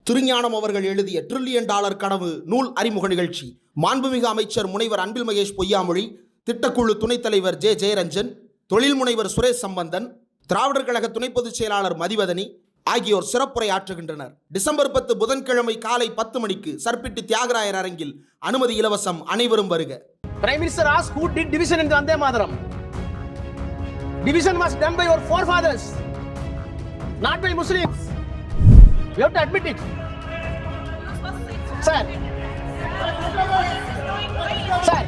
திருஞானம் அவர்கள் எழுதிய $1 டிரில்லியன் கனவு நூல் அறிமுக நிகழ்ச்சி. மாண்புமிகு அமைச்சர் முனைவர் அன்பில் மகேஷ் பொய்யாமொழி, திட்டக்குழு துணைத் தலைவர் ஜெயரஞ்சன், தொழில் முனைவர் சுரேஷ் சம்பந்தன், திராவிடர் கழக துணை பொதுச் செயலாளர் மதிவதனி ஆகியோர் சிறப்புரை ஆற்றுகின்றனர். டிசம்பர் 10 புதன்கிழமை காலை 10 மணிக்கு சர்பிட்டி தியாகராயர் அரங்கில். அனுமதி இலவசம். அனைவரும் வருக. Prime Minister asked who did division in the Anthem. Division was done by your forefathers, not by Muslims. You have to admit it. Sir. Sir.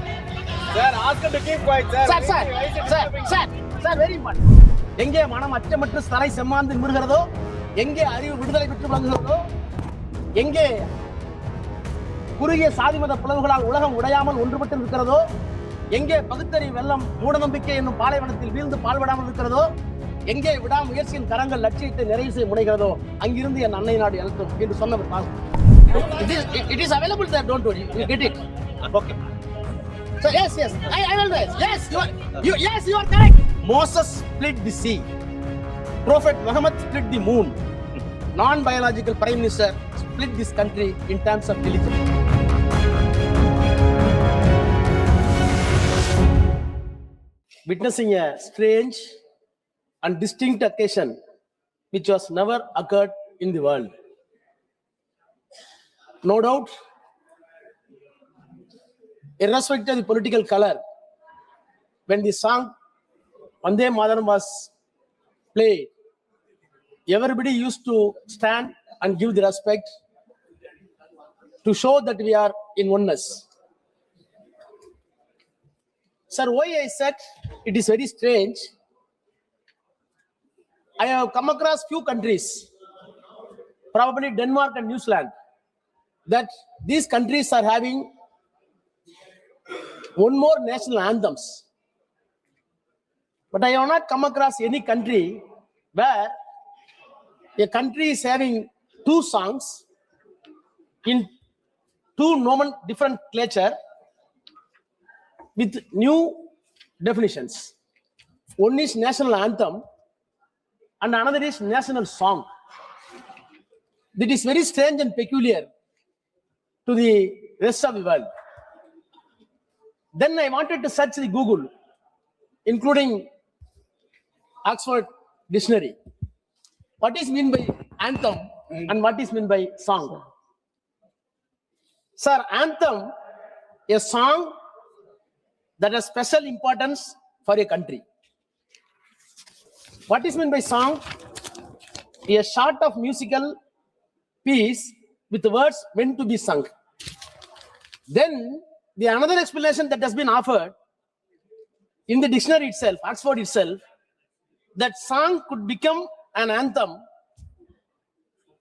Sir, ask him to keep quiet, sir. Sir, very important. எங்கே மனம் அச்சமற்று தலை செம்மாந்து நிமிர்கிறதோ, எங்கே அறிவு விடுதலை பெற்று விளங்குகிறதோ, எங்கே குறுகிய சாதி மத பிளவுகளால் உலகம் உடையாமல் ஒன்றுபட்டு இருக்கிறதோ, எங்கே பகுத்தறிவு வெள்ளம் மூடநம்பிக்கை என்னும் பாலைவனத்தில் வீழ்ந்து பால்படாமல் இருக்கிறதோ, எங்கே விடாமுயற்சியின் கரங்கள் லட்சியத்தை நிறைவு செய்ய முனைகிறதோ, அங்கிருந்து என் அன்னை நாடு எழுத்தும் என்று சொன்னவர். It is available there, don't worry, you get it. Okay. So yes, I will raise. Yes, you are correct. Moses split the sea. Prophet Muhammad split the moon. Non-biological Prime Minister split this country in terms of religion. Witnessing a strange and distinct occasion which was never occurred in the world. No doubt, irrespective of the political color, when the song Anthem was played, everybody used to stand and give the respect to show that we are in oneness. Sir, why I said it is very strange, I have come across few countries, probably Denmark and New Zealand, that these countries are having one more national anthems. But I have not come across any country where a country is having two songs in two different literature with new definitions. One is national anthem and another is national song. That is very strange and peculiar to the rest of the world. Then I wanted to search the Google, including Oxford Dictionary. What is meant by anthem and what is meant by song? Sir, anthem, a song that has special importance for a country. What is meant by song? A sort of musical piece with words meant to be sung. Then the another explanation that has been offered in the dictionary itself, Oxford itself, that song could become an anthem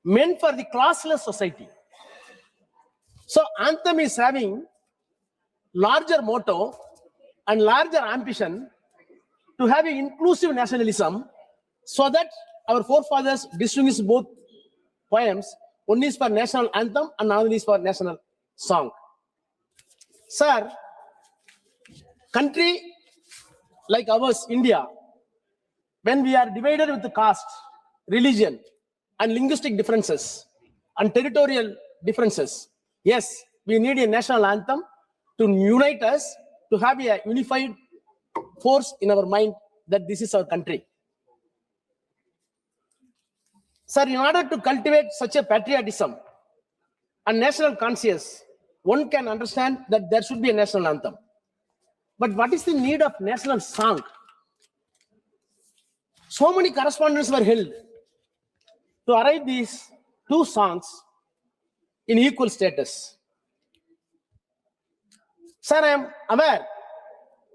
meant for the classless society. So anthem is having larger motto and larger ambition to have an inclusive nationalism, so that our forefathers distinguished both poems. One is for national anthem and another is for national song. Sir, country like ours, India, when we are divided with the caste, religion, and linguistic differences, and territorial differences, yes, we need a national anthem to unite us, to have a unified force in our mind that this is our country. Sir, in order to cultivate such a patriotism and national conscience, one can understand that there should be a national anthem. But what is the need of national song? So many correspondence were held to arrive these two songs in equal status. Sir, I am aware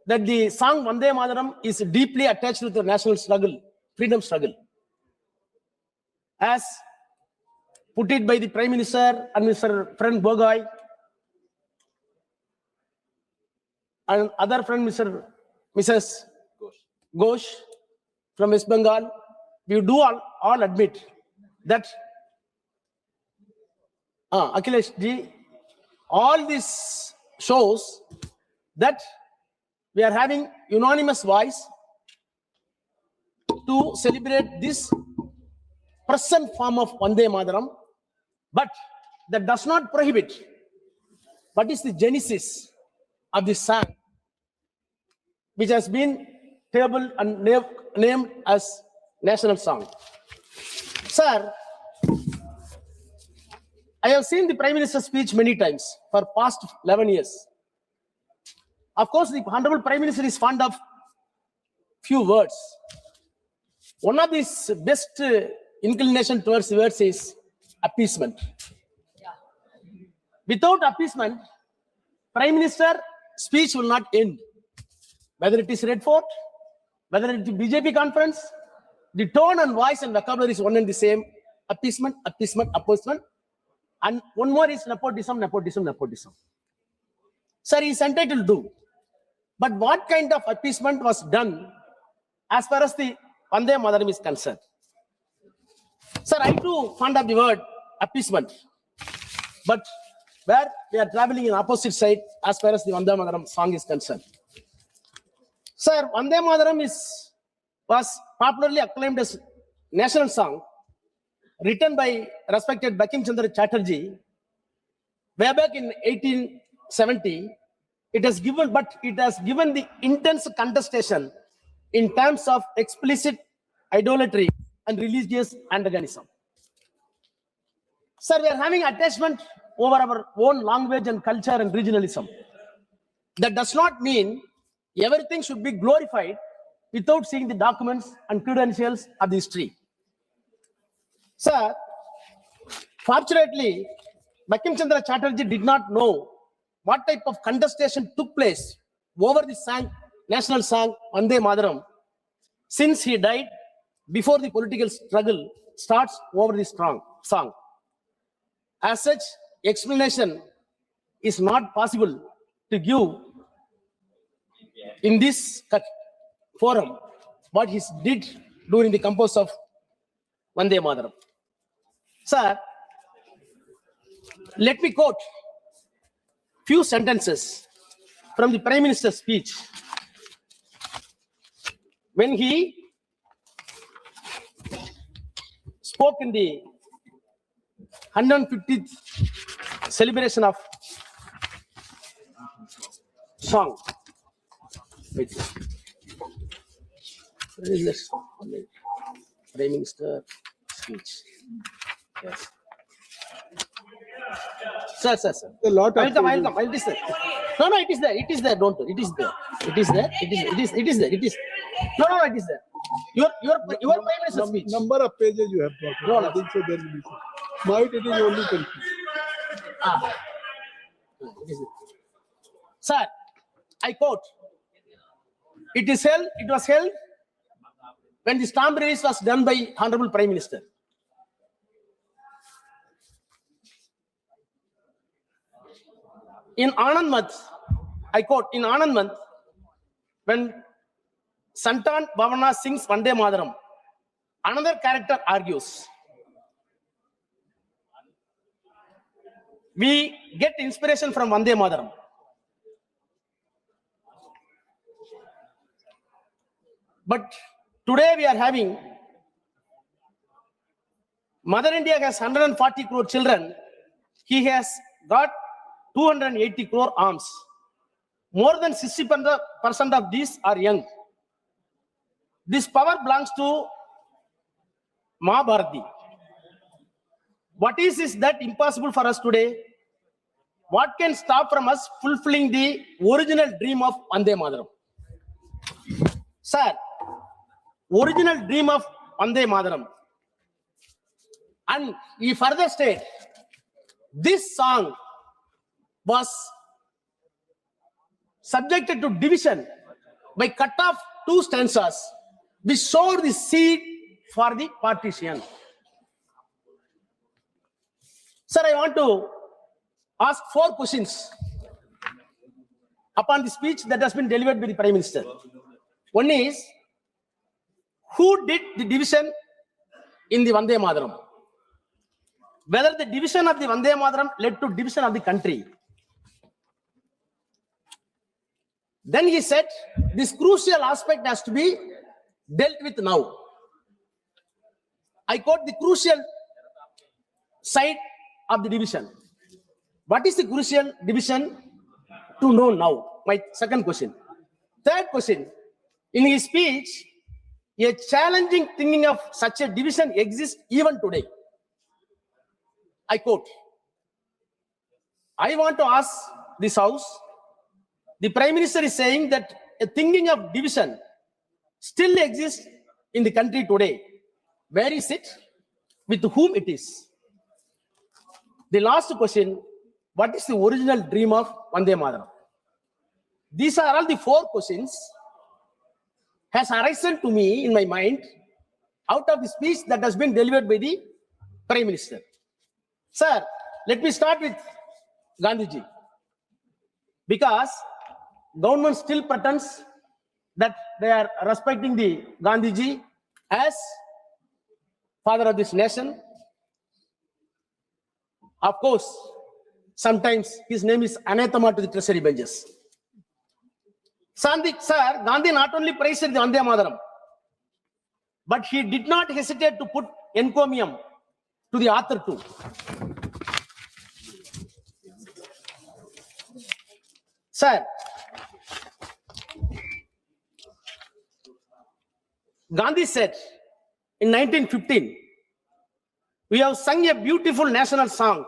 that the song Vande Mataram is deeply attached to the national struggle, freedom struggle. As put it by the Prime Minister and Mr. Friend Bogai and other friend Mrs. Ghosh from West Bengal, we do all admit that Akhilesh ji, all this shows that we are having unanimous voice to celebrate this present form of Vande Mataram But that does not prohibit what is the genesis of this song, which has been tabled and named as national song. Sir, I have seen the Prime Minister's speech many times for past 11 years. Of course, the Honorable Prime Minister is fond of few words. One of his best inclination towards words is appeasement. Without appeasement, Prime Minister speech will not end. Whether it is Red Fort, whether it is BJP conference, the tone and voice and vocabulary is one and the same. Appeasement, appeasement, appeasement. And one more is nepotism, nepotism, nepotism. Sir, he is entitled to. But what kind of appeasement was done as far as the Vande Mataram is concerned? Sir, I too fond of the word appeasement. But where we are traveling in opposite side as far as the Vande Mataram song is concerned. Sir, Vande Mataram was popularly acclaimed as national song, written by respected Bankim Chandra Chatterjee way back in 1870. It has given the intense contestation in terms of explicit idolatry and religious antagonism. Sir, we are having attachment over our own language and culture and regionalism. That does not mean everything should be glorified without seeing the documents and credentials of the history. Sir, fortunately, Bankim Chandra Chatterjee did not know what type of contestation took place over the national song Vande Mataram, since he died before the political struggle starts over this song. As such, explanation is not possible to give in this forum what he did during the compose of Vande Mataram. Sir, let me quote few sentences from the Prime Minister's speech when he spoke in the 150th celebration of song. Wait. Where is this? Prime Minister speech. Yes. Sir. A lot of I'll come. It is there. No, it is there. It is there. Don't. It is there. It is there. It is there. It is. No, it is there. Your Prime Minister's speech. Number of pages you have got. No. I think so there will be. Might it is only confused. It is there. Sir, I quote. It was held when the stamp release was done by Honorable Prime Minister. In Anand month, I quote, in Anand month, when Santan Bhavana sings Vande Mataram, another character argues. We get inspiration from Vande Mataram. But today we are having, Mother India has 140 crore children. He has got 280 crore arms. More than 60% of these are young. This power belongs to Mahabharati. What is that impossible for us today? What can stop from us fulfilling the original dream of Vande Mataram? Sir, original dream of Vande Mataram. And he further state, this song was subjected to division by cut off two stanzas, which sowed the seed for the partition. Sir, I want to ask 4 questions upon the speech that has been delivered by the Prime Minister. One is, who did the division in the Vande Mataram? Whether the division of the Vande Mataram led to division of the country. Then he said, this crucial aspect has to be dealt with now. I quote, the crucial side of the division. What is the crucial division to know now? My second question. Third question. In his speech, a challenging thinking of such a division exists even today. I quote, I want to ask this house, the Prime Minister is saying that a thinking of division still exists in the country today. Where is it? With whom it is? The last question, what is the original dream of Vande Mataram? These are all the four questions has arisen to me in my mind out of the speech that has been delivered by the Prime Minister. Sir, let me start with Gandhiji. Because government still pretends that they are respecting the Gandhiji as father of this nation. Of course, sometimes his name is anathema to the treasury benches. Sir, Gandhi not only praised the Vande Mataram, but he did not hesitate to put encomium to the author too. Sir, Gandhi said in 1915, we have sung a beautiful national song,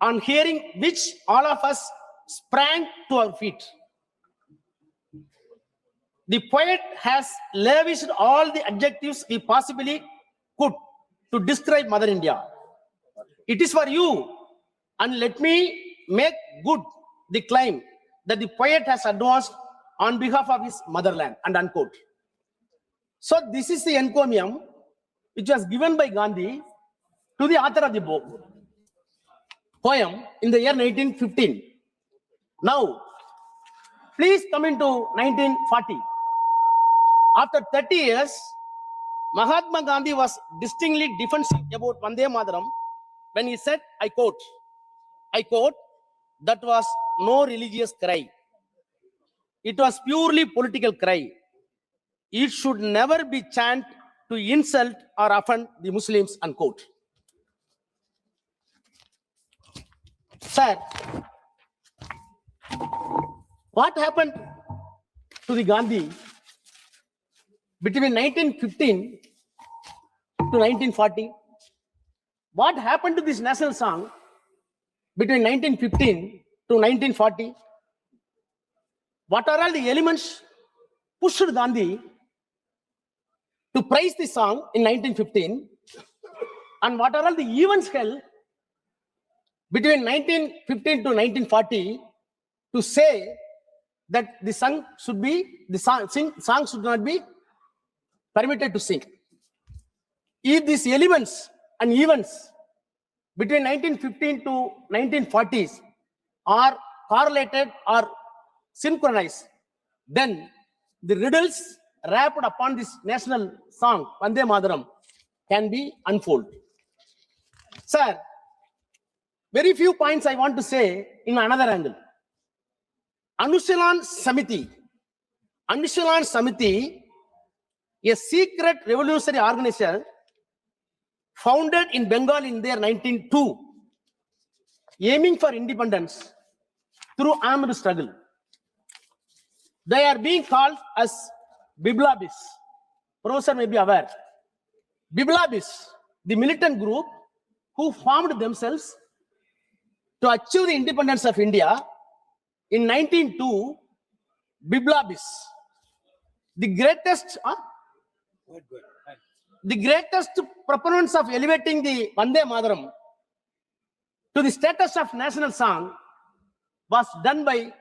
on hearing which all of us sprang to our feet. The poet has lavished all the adjectives he possibly could to describe Mother India. It is for you, and let me make good the claim that the poet has advanced on behalf of his motherland, and unquote. So this is the encomium which was given by Gandhi to the author of the poem in the year 1915. Now, please come into 1940. After 30 years, Mahatma Gandhi was distinctly defensive about Vande Mataram when he said, I quote, that was no religious cry. It was purely political cry. It should never be chanted to insult or offend the Muslims, unquote. Sir, what happened to the Gandhi between 1915 to 1940? What happened to this national song between 1915 to 1940? What are all the elements pushed Gandhi to praise the song in 1915? And what are all the events held between 1915 to 1940 to say that the song should not be permitted to sing? If these elements and events between 1915 to 1940s are correlated or synchronized, then the riddles wrapped upon this national song, Vande Mataram, can be unfolded. Sir, very few points I want to say in another angle. Anushilan Samiti, a secret revolutionary organization founded in Bengal in the year 1902, aiming for independence through armed struggle. They are being called as Biblabis. Professor may be aware. Biblabis, the militant group who formed themselves to achieve the independence of India in 1902, Biblabis, the greatest proponents of elevating the Vande Mataram to the status of national song was done by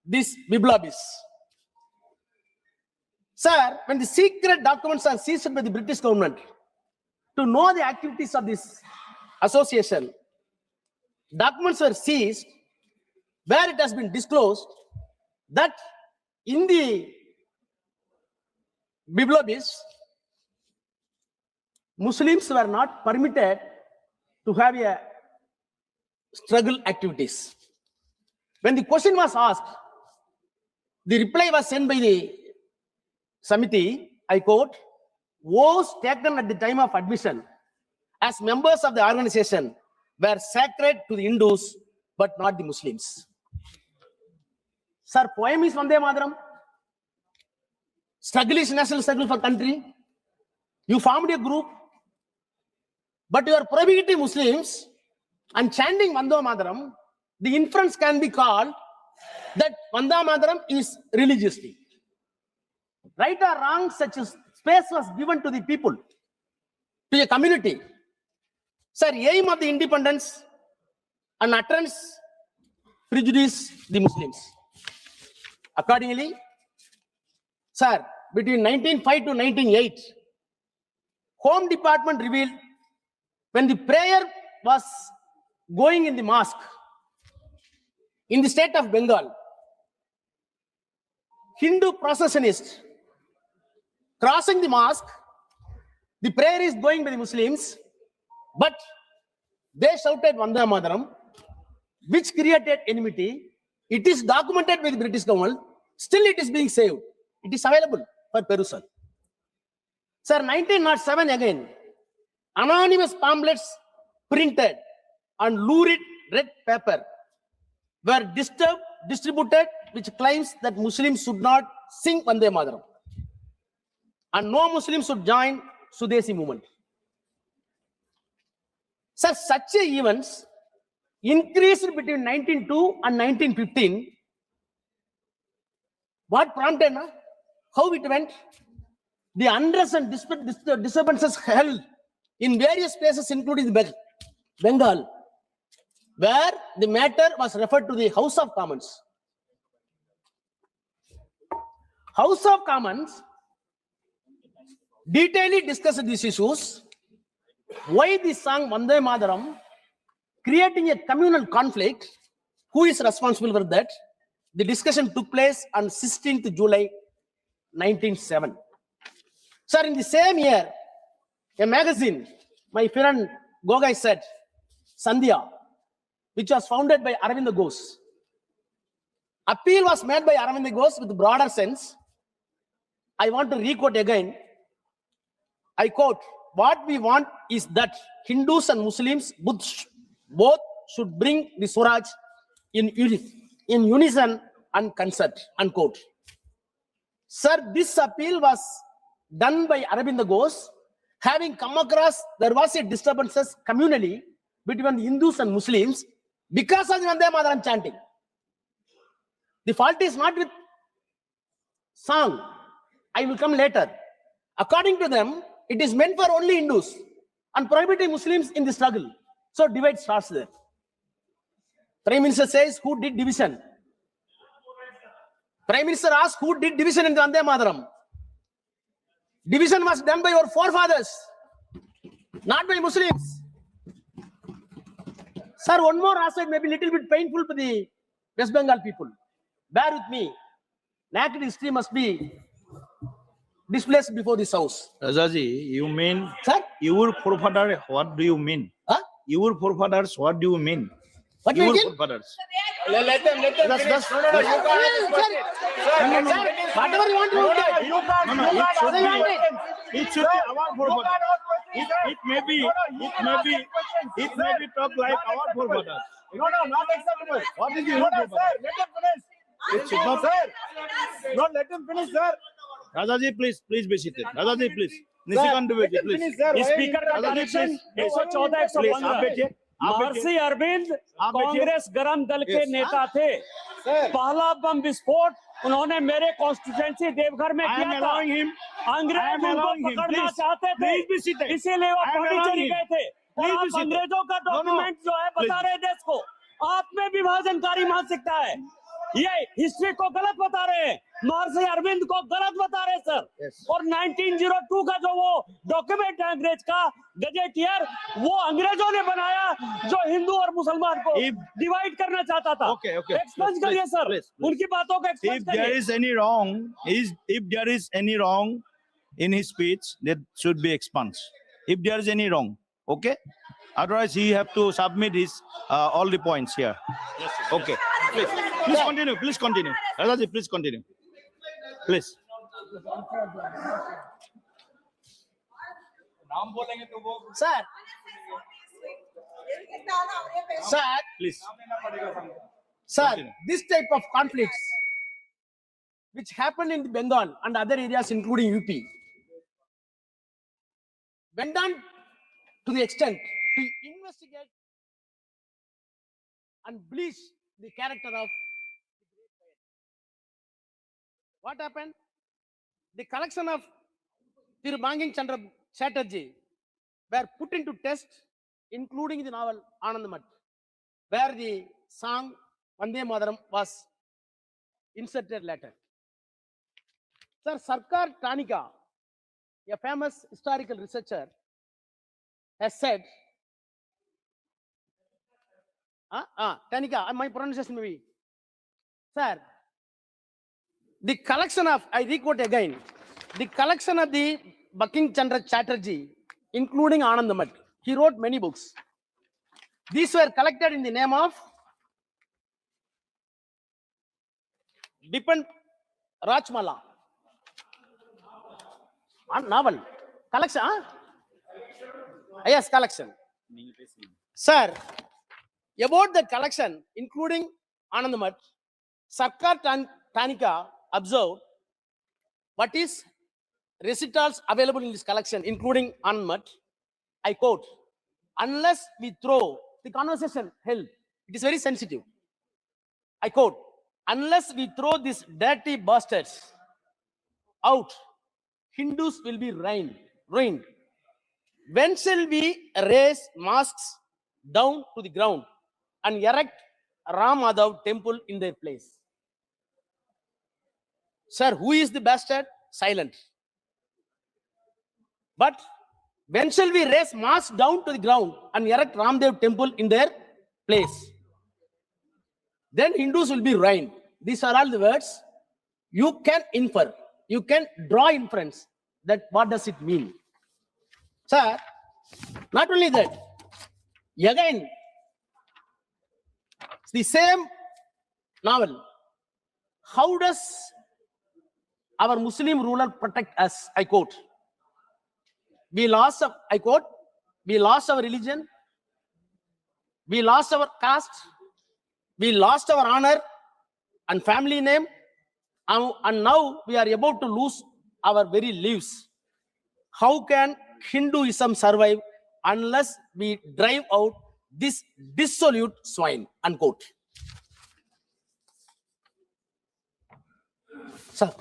this Biblabis. Sir, when the secret documents are seized by the British government to know the activities of this association, documents were seized where it has been disclosed that in the Biblabis, Muslims were not permitted to have a struggle activities. When the question was asked, the reply was sent by the Samiti, I quote, "Vows taken at the time of admission as members of the organization were sacred to the Hindus, but not the Muslims. Sir, poem is Vande Mataram. Struggle is national struggle for country. You formed a group, but you are prohibiting Muslims and chanting Vande Mataram. The inference can be called that Vande Mataram is religiously. Right or wrong, such a space was given to the people, to a community. Sir, aim of the independence and utterance prejudice the Muslims. Accordingly, sir, between 1905 to 1908, Home Department revealed when the prayer was going in the mosque in the state of Bengal, Hindu processionists crossing the mosque, the prayer is going by the Muslims, but they shouted Vande Mataram, which created enmity. It is documented by the British government. Still, it is being saved. It is available for perusal. Sir, 1907 again, anonymous pamphlets printed on lurid red paper were distributed, which claims that Muslims should not sing Vande Mataram and no Muslims should join Sudesi movement. Sir, such events increased between 1902 and 1915. What prompted? How it went? The unrest and disturbances held in various places, including Bengal, where the matter was referred to the House of Commons. House of Commons detailedly discussed these issues. Why the song Vande Mataram creating a communal conflict? Who is responsible for that? The discussion took place on 16th July 1907. Sir, in the same year, a magazine, my friend Gogai said, Sandhya, which was founded by Aravind Ghosh. Appeal was made by Aravind Ghosh with broader sense. I want to re-quote again. I quote, what we want is that Hindus and Muslims both should bring the Swaraj in unison and concert, unquote. Sir, this appeal was done by Aravind Ghosh, having come across there was a disturbances communally between the Hindus and Muslims because of the Vande Mataram chanting. The fault is not with song. I will come later. According to them, it is meant for only Hindus and prohibiting Muslims in the struggle. So divide starts there. Prime Minister says, who did division? Prime Minister asks, who did division in the Vande Mataram? Division was done by your forefathers, not by Muslims. Sir, one more aspect may be a little bit painful for the West Bengal people. Bear with me. Naked history must be displaced before this house. Rajaji, you mean, Sir? your forefather, what do you mean? Huh? Your forefathers, what do you mean? What do you Your mean? forefathers. Let them finish. No, you can't. Whatever you want to do. You can't. No, it should be our forefathers. It may be talk like our forefathers. No, not acceptable. What is the No, forefather? sir, let him finish. It should not. Sir. No, let him finish, sir. Rajaji, please be seated. Rajaji, please. Nisikant Dubey, please. Speaker का connection 114 115 महर्षि अरविंद कांग्रेस गरम दल के नेता थे। पहला बम विस्फोट उन्होंने मेरे कॉन्स्टिट्यूएंसी देवघर में किया था। अंग्रेज उनको पकड़ना चाहते थे, इसीलिए वो पौंडीचेरी गए थे। और आप अंग्रेजों का डॉक्यूमेंट जो है बता रहे देश को, आप में विभाजनकारी मानसिकता है। ये हिस्ट्री को गलत बता रहे हैं, महर्षि अरविंद को गलत बता रहे सर। और 1902 का जो वो डॉक्यूमेंट है अंग्रेज का गजेटियर, वो अंग्रेजों ने बनाया जो हिंदू और मुसलमान को डिवाइड करना चाहता था। एक्सपेंस करिए सर, उनकी बातों को एक्सपेंस करिए। If there is any wrong in his speech, that should be expunged. If there is any wrong, okay? Otherwise, he have to submit his all the points here. Okay. Please continue. Rajaji, please continue. Please. Sir, Sir, Please. sir, Continue. this type of conflicts which happened in Bengal and other areas including UP went on to the extent to investigate and bleach the character of what happened? The collection of Thiru Banking Chandra Chatterjee were put into test, including the novel Anandamath, where the song Vande Mataram was inserted later. Sir, Sarkar Tanika, a famous historical researcher, has said, Tanika, my pronunciation may be, sir, the collection of, I requote again, the collection of the Banking Chandra Chatterjee, including Anandamath, he wrote many books. These were collected in the name of Bipan Rajmala. Novel. Collection, huh? Yes, collection. Sir, about the collection, including Anandamath, Sarkar Tanika observed what is recitals available in this collection, including Anandamath. I quote, unless we throw the conversation held, it is very sensitive. I quote, unless we throw these dirty bastards out, Hindus will be ruined. When shall we raise mosques down to the ground and erect Ram Madhav temple in their place? Sir, who is the bastard? Silent. But when shall we raise mosques down to the ground and erect Ramdev temple in their place? Then Hindus will be ruined. These are all the words. You can infer, you can draw inference that what does it mean. Sir, not only that, again, the same novel. How does our Muslim ruler protect us? I quote, we lost, I quote, we lost our religion, we lost our caste, we lost our honor and family name, and now we are about to lose our very lives. How can Hinduism survive unless we drive out this dissolute swine? Unquote. Sir,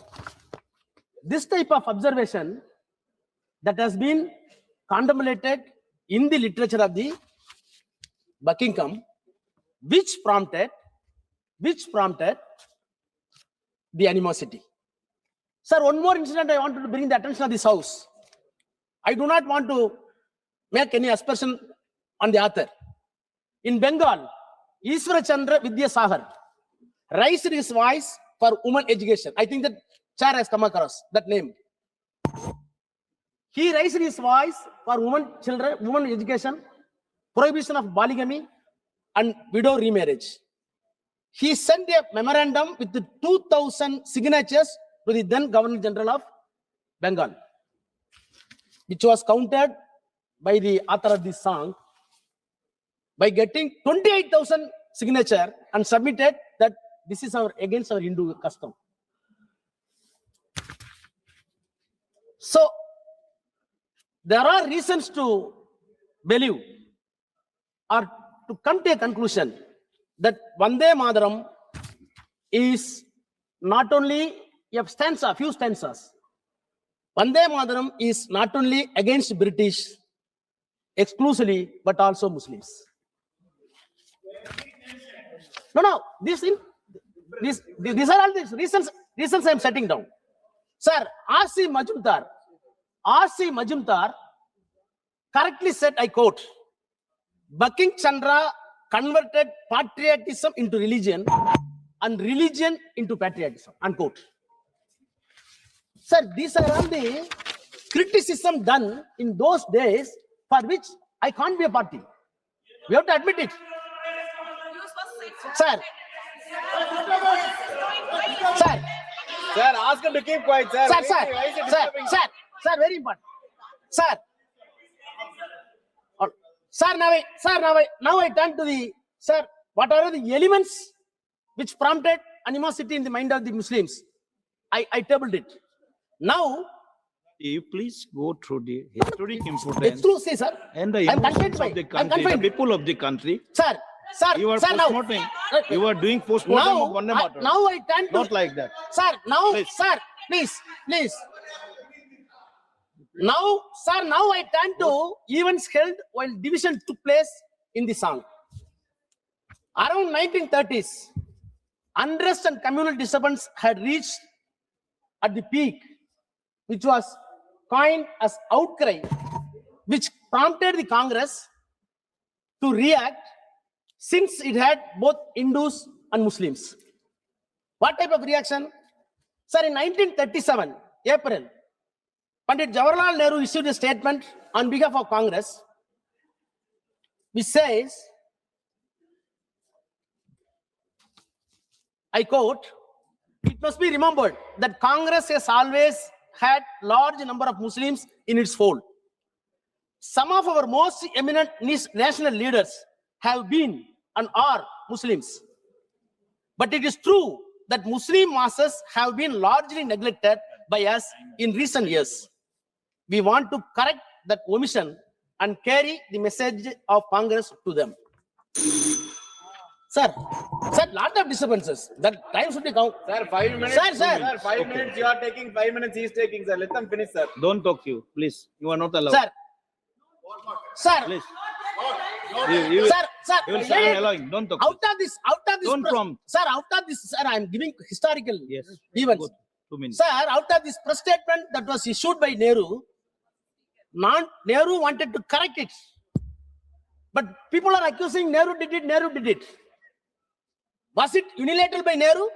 this type of observation that has been contemplated in the literature of the Buckingham, which prompted the animosity. Sir, one more incident I wanted to bring the attention of this house. I do not want to make any aspersion on the author. In Bengal, Ishwara Chandra Vidyasagar raised his voice for women education. I think that chair has come across that name. He raised his voice for women education, prohibition of polygamy, and widow remarriage. He sent a memorandum with 2,000 signatures to the then Governor General of Bengal, which was countered by the author of this song by getting 28,000 signatures and submitted that this is against our Hindu custom. So there are reasons to believe or to come to a conclusion that Vande Mataram is not only a stanza, few stanzas. Vande Mataram is not only against British exclusively, but also Muslims. No, these are all the reasons I am setting down. Sir, R.C. Majumdar correctly said, I quote, Banking Chandra converted patriotism into religion and religion into patriotism, unquote. Sir, these are all the criticism done in those days for which I can't be a party. We have to admit it. Sir, ask him to keep quiet, sir. Sir, very important. Sir, Sir, now I turn to the, sir, what are the elements which prompted animosity in the mind of the Muslims? I tabled it. Now, You please go through the historic it's importance true, see, sir. and the I'm emotions confined by, of the I'm country, the confined. people of the country. Sir, You are sir, now, postmortem. You are doing postmortem now, of Vande I, Mataram. now I turn to, Not like that. sir, now, Please. sir, please. Now, sir, now I turn to events held while division took place in the song. Around 1930s, unrest and communal disturbance had reached at the peak, which was coined as outcry, which prompted the Congress to react since it had both Hindus and Muslims. What type of reaction? Sir, in 1937, April, Pandit Jawaharlal Nehru issued a statement on behalf of Congress, which says, I quote, "It must be remembered that Congress has always had large number of Muslims in its fold. Some of our most eminent national leaders have been and are Muslims. But it is true that Muslim masses have been largely neglected by us in recent years. We want to correct that omission and carry the message of Congress to them." Sir, lot of disturbances. That time should be count. Sir, 5 minutes. Sir. Sir, 5 minutes. You are taking 5 minutes. He is taking, sir. Let them finish, sir. Don't talk you, please. You are not allowed. Sir, Please. You sir, will say I'm allowing. Don't talk. out of this, Don't prompt. sir, I am giving historical Yes. events. Good. 2 minutes. Sir, out of this press statement that was issued by Nehru, Nehru wanted to correct it. But people are accusing Nehru did it. Was it unilateral by Nehru?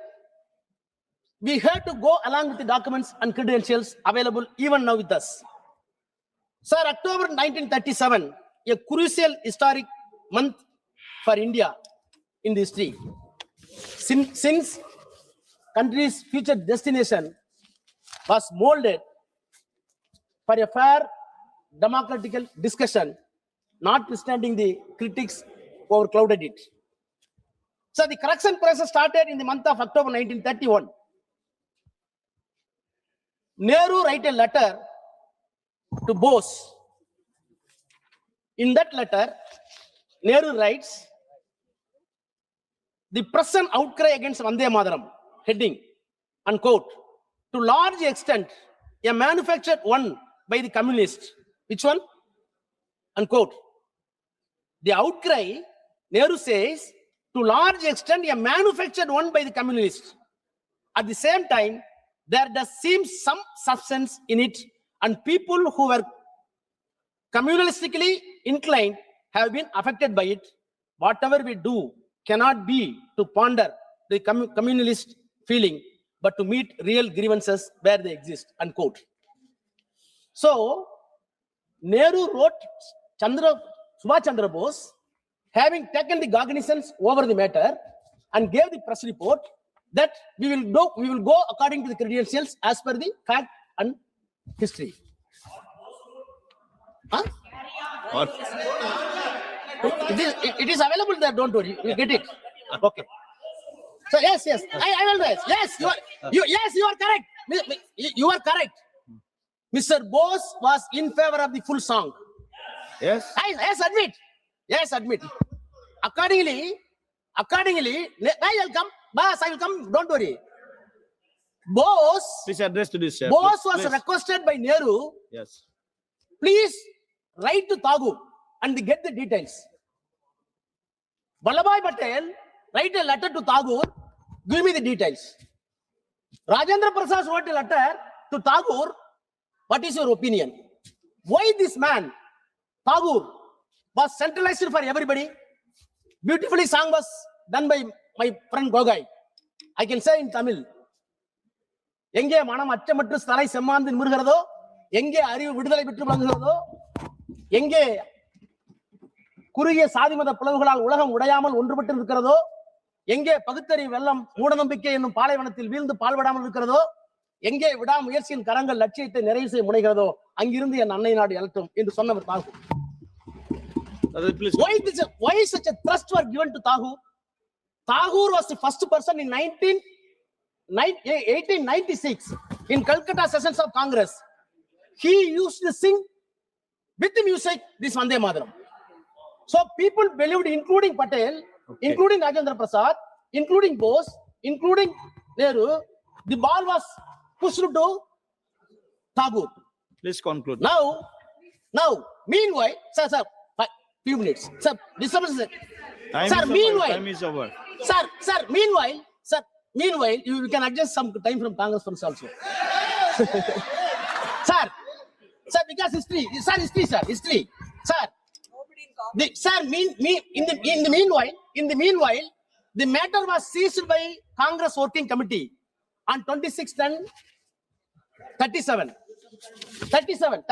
We had to go along with the documents and credentials available even now with us. Sir, October 1937, a crucial historic month for India in the history. Since country's future destination was molded for a fair democratical discussion, notwithstanding the critics who overclouded it. So the correction process started in the month of October 1931. Nehru wrote a letter to Bose. In that letter, Nehru writes, "The present outcry against Vande Mataram," heading, unquote, "to large extent a manufactured one by the communists." Which one? Unquote. The outcry, Nehru says, to large extent a manufactured one by the communists. At the same time, there does seem some substance in it, and people who were communalistically inclined have been affected by it. Whatever we do cannot be to ponder the communalist feeling, but to meet real grievances where they exist, unquote. So, Nehru wrote Subhash Chandra Bose, having taken the cognizance over the matter, and gave the press report that we will go according to the credentials as per the fact and history. Huh? What? It is available there, don't worry, you get it. Okay. So yes, I will raise. Yes, you are correct. You are correct. Mr. Bose was in favor of the full song. Yes. Yes, admit. Accordingly, I will come, don't worry. Bose Please address to this, sir. was Please. requested by Nehru, Yes. please write to Tagore and get the details. Vallabhbhai Patel write a letter to Tagore, give me the details. Rajendra Prasad wrote a letter to Tagore, what is your opinion? Why this man, Tagore, was centralized for everybody? Beautifully song was done by my friend Gogai. I can say in Tamil. எங்கே மனம் அச்சமற்று தலை செம்மாந்து நிமிர்கிறதோ, எங்கே அறிவு விடுதலை பெற்று விளங்குகிறதோ, எங்கே குறுகிய சாதி மத பிளவுகளால் உலகம் உடையாமல் ஒன்றுபட்டு இருக்கிறதோ, எங்கே பகுத்தறிவு வெள்ளம் மூடநம்பிக்கை என்னும் பாலைவனத்தில் வீழ்ந்து பால்படாமல் இருக்கிறதோ, எங்கே விடாமுயற்சியின் கரங்கள் லட்சியத்தை நிறைவு செய்ய முனைகிறதோ, அங்கிருந்து என் அன்னை நாடு எழட்டும் என்று சொன்னவர் Tagore. Please. Why such a thrust were given to Tagore? Tagore was the first person in 1896 in Calcutta sessions of Congress. He used to sing with the music this Vande Mataram. So people believed, including Patel, including Rajendra Prasad, including Bose, including Nehru, the ball was pushed to Tagore. Please conclude. Now, meanwhile, sir, few minutes. Sir, Time is over. Sir, meanwhile, you can adjust some time from Congress funds also. Sir, because history. Sir, in the meanwhile, the matter was seized by Congress Working Committee on 26/10/37. 37.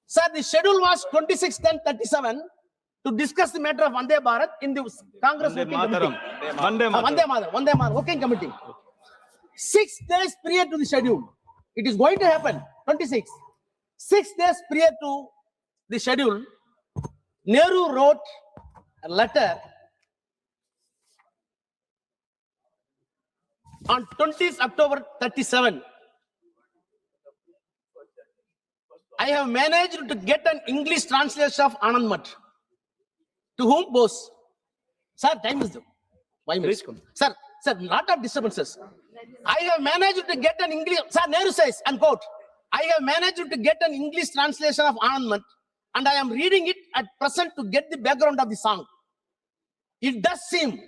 Sir, the schedule was 26/10/37 to discuss the matter of Vande Bharat in the Congress Working Committee. Vande Mataram Working Committee. 6 days prior to the schedule, it is going to happen. 26. 6 days prior to the schedule, Nehru wrote a letter on 20th October 37. I have managed to get an English translation of Anand Math. To whom? Bose. Sir, time is up. 5 minutes. Sir, lot of disturbances. I have managed to get an English. Sir, Nehru says, unquote, I have managed to get an English translation of Anand Math, and I am reading it at present to get the background of the song. It does seem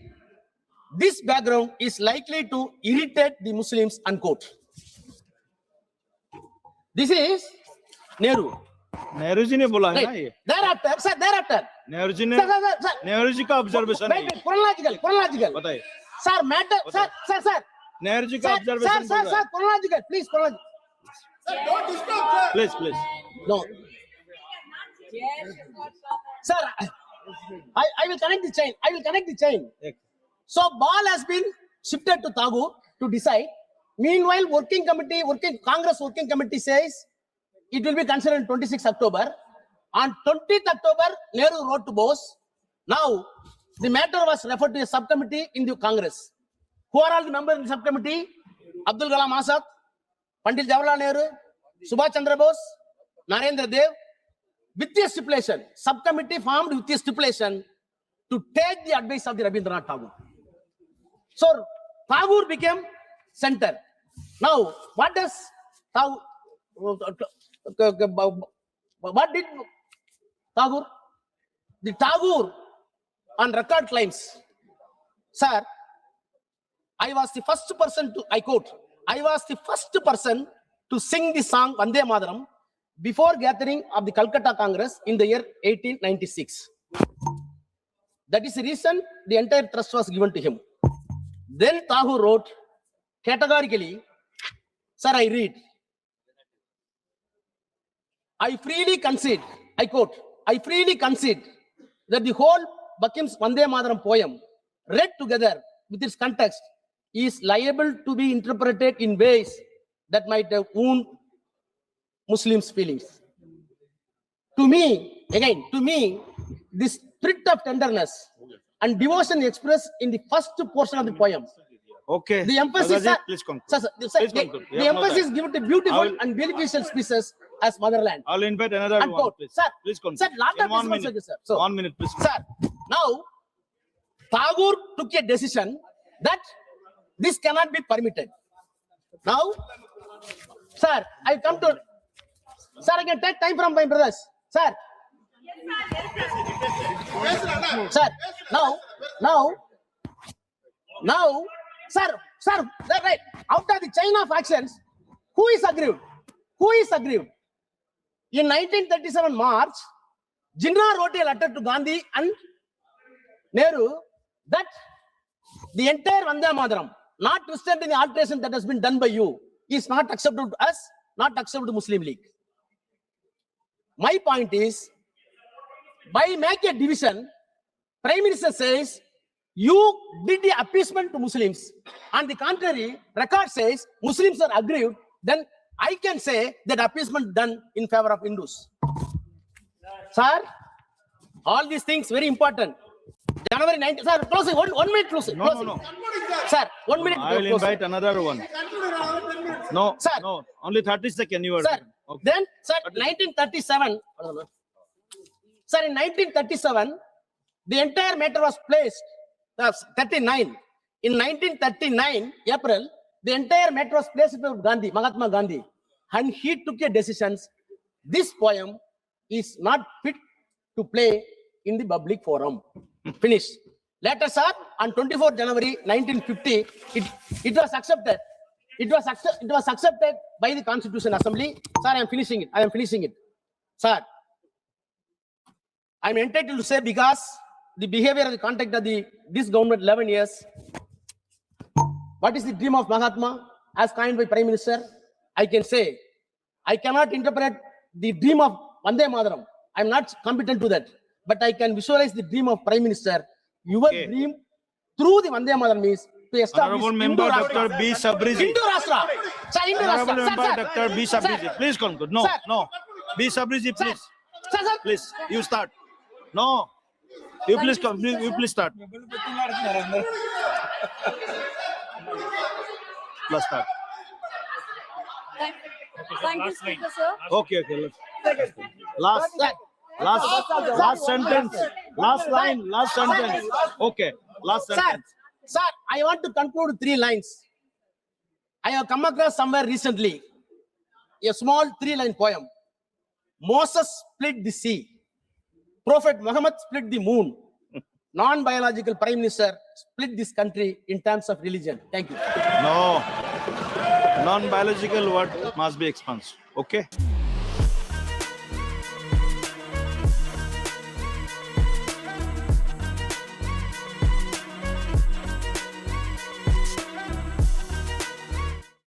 this background is likely to irritate the Muslims, unquote. This is Nehru. Nehru ji ने बोला है ना ये. Thereafter. Nehru ji ने. Sir. Nehru ji का observation है. Chronological. बताइए. Sir, matter. Sir. Nehru ji का observation. Sir, chronological. Please. Sir, don't disturb, sir. Please. No. Sir, I will connect the chain. So ball has been shifted to Tagore to decide. Meanwhile, Congress Working Committee says it will be considered on 26 October. On 20th October, Nehru wrote to Bose. Now, the matter was referred to a subcommittee in the Congress. Who are all the members in the subcommittee? Abdul Kalam Azad, Pandit Jawaharlal Nehru, Subhash Chandra Bose, Narendra Dev, with a stipulation, subcommittee formed with a stipulation to take the advice of the Rabindranath Tagore. So, Tagore became center. Now, what does Tagore, what did Tagore? The Tagore on record claims, sir, I was the first person to, I quote, I was the first person to sing the song Vande Mataram before gathering of the Calcutta Congress in the year 1896. That is the reason the entire trust was given to him. Then Tagore wrote categorically, sir, I read, I freely concede, I quote, I freely concede that the whole Bakim's Vande Mataram poem, read together with its context, is liable to be interpreted in ways that might wound Muslims' feelings. To me, this spirit of tenderness and devotion expressed in the first portion of the poem. Okay. The emphasis, please conclude. The emphasis given to beautiful and beneficial species as motherland. I'll invite another one, please. Sir, please conclude. Sir, lot of 1 minute. sir. So, 1 minute, please. Sir, now Tagore took a decision that this cannot be permitted. Now, sir, I come to, sir, I can take time from my brothers. Sir, now, sir, that's right. Out of the chain of actions, who is aggrieved? In 1937 March, Jinnah wrote a letter to Gandhi and Nehru that the entire Vande Mataram, notwithstanding the alteration that has been done by you, is not acceptable to us, not acceptable to Muslim League. My point is, by making a division, Prime Minister says, you did the appeasement to Muslims. On the contrary, record says Muslims are aggrieved, then I can say that appeasement done in favor of Hindus. Sir, all these things very important. January 19th, sir, closing, 1 minute closing. No, closing. no. Sir, 1 minute. I will closing. invite another one. No, Sir. no, only 30 seconds you are. Sir, Okay. then, sir, 1937, sir, in 1937, the entire matter was placed, 39. In 1939, April, the entire matter was placed with Gandhi, Mahatma Gandhi, and he took a decision. This poem is not fit to play in the public forum. Finish. Later, sir, on 24th January 1950, it was accepted. It was accepted by the Constitution Assembly. Sir, I am finishing it. Sir, I am entitled to say because the behavior and the conduct of this government 11 years. What is the dream of Mahatma as coined by Prime Minister? I can say, I cannot interpret the dream of Vande Mataram. I am not competent to that. But I can visualize the dream of Prime Minister. Your dream through the Vande Mataram is to establish Honorable Member Hindu Dr. B. Sabrizi. Hindu Rashtra. Sir, Hindu Honorable Rashtra. Member Dr. B. Sabrizi. Please conclude. No, Sir. no. B. Sabrizi, please. Sir. Please, you start. No. You please come. You please start. Plus start. Thank you, Speaker, sir. Okay. Last sentence. Last line. Last sentence. Okay. Last sentence. Sir, I want to conclude 3 lines. I have come across somewhere recently a small 3-line poem. Moses split the sea. Prophet Muhammad split the moon. Non-biological Prime Minister split this country in terms of religion. Thank you. No. Non-biological word must be expunged. Okay.